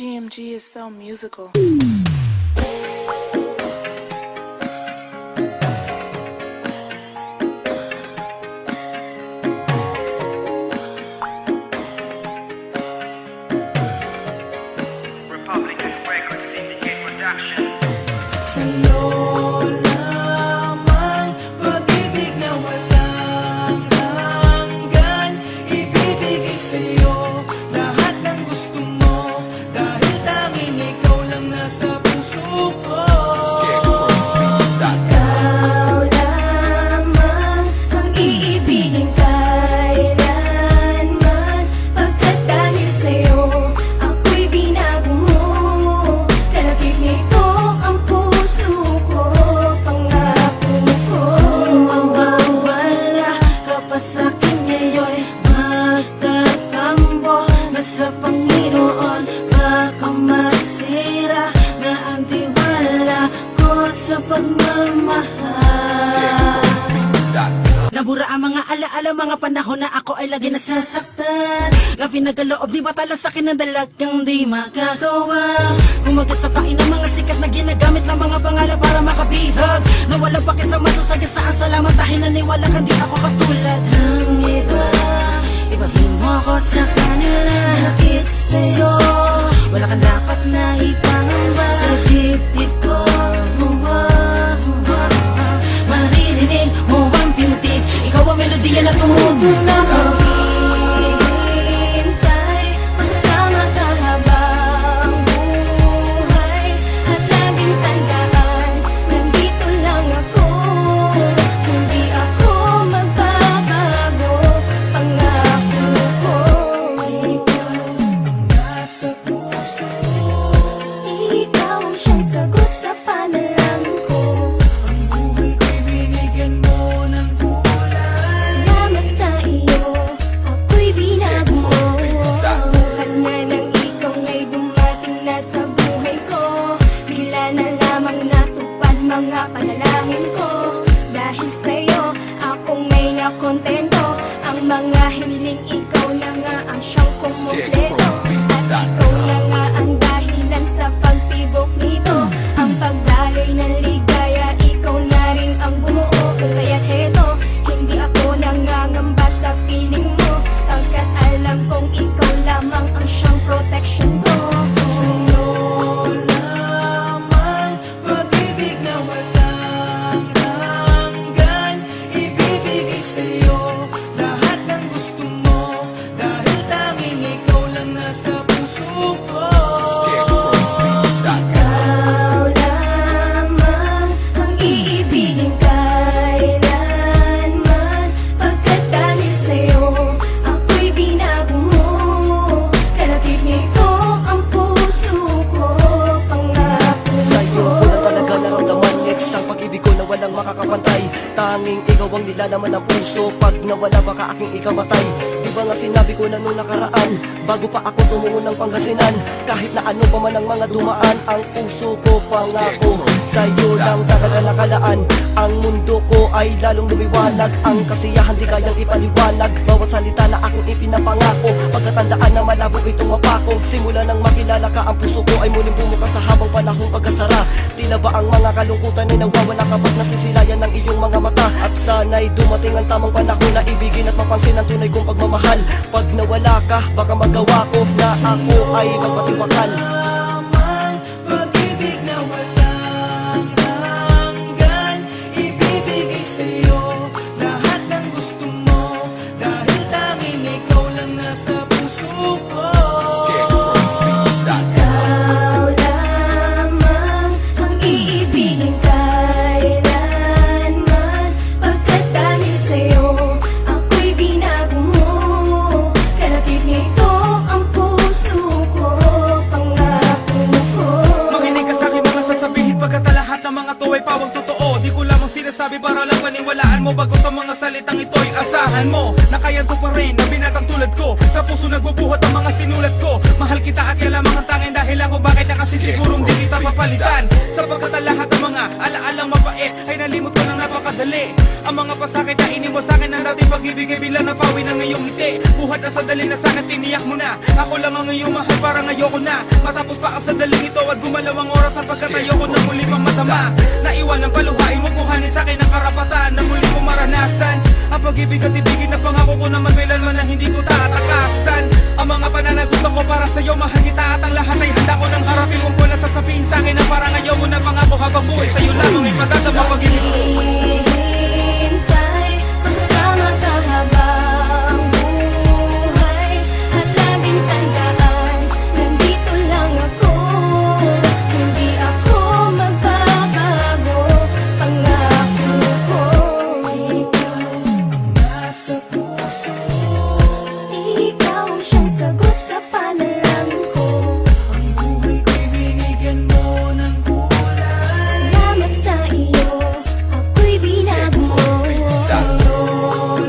GMG is so musical. Republican Records Syndicate Production. Sa'yo lamang pag-ibig na walang hanggan. Ibibigay sa'yo lahat ng gusto mo, dahil tanging ikaw lang nasa puso ko. Ikaw lamang ang iibigin kailanman, pagkat dahil sa'yo ako'y binago mo. Kalapit nito ang puso ko, pangako ko. Kung mawawala ka pa sa'kin ngayon'y magtatambo na sa Panginoon. Baka masira na ang tiwala ko sa pagmamahal. Nabura ang mga alaala, mga panahon na ako ay lagi nasasaktan. Na pinagaloob, di ba tala sa'kin ang dalagang di magagawa. Kumagat sa pain ng mga sikat na ginagamit lang mga pangalan para makabihag. Na walang pakisama sa sagasaan, salamat dahil naniwala kang di ako katulad ng iba. Ibahin mo ko sa kanila, nakit sa'yo wala kang dapat na ipangamba sa dibdib ko. Maririnig mo ang pintig, ikaw ang melodiya na tumutunog. Maghihintay, magkasama ka habang buhay, at laging tandaan, nandito lang ako. Hindi ako magbabago, pangako ko. Ikaw ang nasa puso, Ikaw ang siyang sagot sa panalangin ko. ang buhay ko'y binigyan mo ng kulay. Salamat sa iyo, ako'y binago mo. Buhat na nang ikaw nga'y dumating na sa buhay ko. Bigla na lamang natupad mga panalangin ko. Dahil sa'yo, ako nga'y nakontento. Ang mga hiniling, ikaw na nga ang siyang kumumpleto. At ikaw na nga ang dahilan sa pagtibok nito. Ang pagdaloy ng ligaya, ikaw na rin ang bumuo. Kung kaya't heto, hindi ako nangangamba sa piling mo, pagkat alam kong ikaw lamang ang siyang protection ko. Sa'yo lamang pag-ibig na walang hanggan. Ibibigay sa'yo lahat ng gusto mo, dahil tanging ikaw lang nasa puso ko. Ikaw lamang ang iibigin kailanman, pagkat dahil sa'yo ako'y binago mo. Kalapit nito ang puso ko, pangako Sa'yo ko. ko na talaga naramdaman next ang pag-ibig ko na walang makakapantay. Tanging ikaw ang nilalaman ng puso, pag nawala baka aking ikamatay. Di ba nga sinabi ko na nung nakaraan, bago pa ako tumungo ng Pangasinan, kahit na ano pa man ang mga dumaan, ang puso ko pangako. Sa'yo lang talaga nakalaan, ang mundo ko ay lalong lumiwanag. Ang kasiyahan di kayang ipaliwanag, bawat salita na aking ipinapangako. Pagkatandaan na malabo itong mapako, simula nang makilala ka, ang puso ko ay muling bumukas sa habang panahong pagkasara. Tila ba ang mga kalungkutan ay nawawala kapag nasisilayan ng iyong mga mata. At sana'y dumating ang tamang panahon na ibigin at mapansin ang tunay kong pagmamahal. Pag nawala ka, baka magawa ko na ako ay magpatiwakal. Lamang pag-ibig na walang hanggan. Ibibigay sa'yo lahat ng gusto mo, dahil tanging ikaw lang nasa puso ko. Ikaw lamang ang iibigin kailanman, pagkat dahil sa'yo ako'y binago mo. Kalapit nito ang puso ko, pangako ko. Makinig ka sa'king mga sasabihin, pagkat lahat ng mga to ay pawang totoo. Di ko lamang sinasabi para lang paniwalaan mo, bago sa mga salitang ito'y asahan mo na kayanto pa rin na binatang tulad ko. Sa puso nagbubuhat ang mga sinulat ko. Mahal kita at yan lamang ang tanging dahilan ko bakit na kasi sigurong di kita papalitan. Sapagkat ang lahat ng mga alaalang mapait ay nalimot ko ng napakadali. Ang mga pasakit na iniwan sa'kin ang dating pag-ibig ay bilang napawi ng ngayong ngiti. Buhat na sandali na sa'kin tiniyak mo na ako lang ang iyong mahal, parang ayoko na matapos pa ang sandaling ito at gumalaw ang oras at pagkat ayoko na muli pang masama. Naiwan ang paluhain mo, kuhanin sa'kin ang karapatan na muli kong maranasan ang pag-ibig at ibigin na pangako ko naman kailanman na hindi ko tatakasan. Ang mga pananagusto ko para sa'yo, mahal kita at ang lahat ay handa ko nang harapin. Huwag mo na sasabihin sa'kin na parang ayaw mo na pangako habang buhay sa'yo lamang ay padadama pag-ibig ko. Hintay, magkasama ka habang buhay. At laging tandaan, nandito lang ako. Hindi ako magbabago, pangako ko. Nasa puso, Ikaw ang siyang sagot sa panalangin ko. ang buhay ko'y binigyan mo ng kulay. Salamat sa iyo, ako'y binabuo. Sa'yo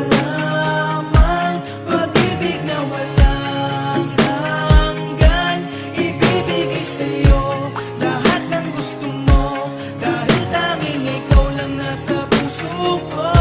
lamang, pag-ibig na walang hanggan. Ibibigay sa'yo lahat ng gusto mo, dahil tanging ikaw lang nasa puso ko.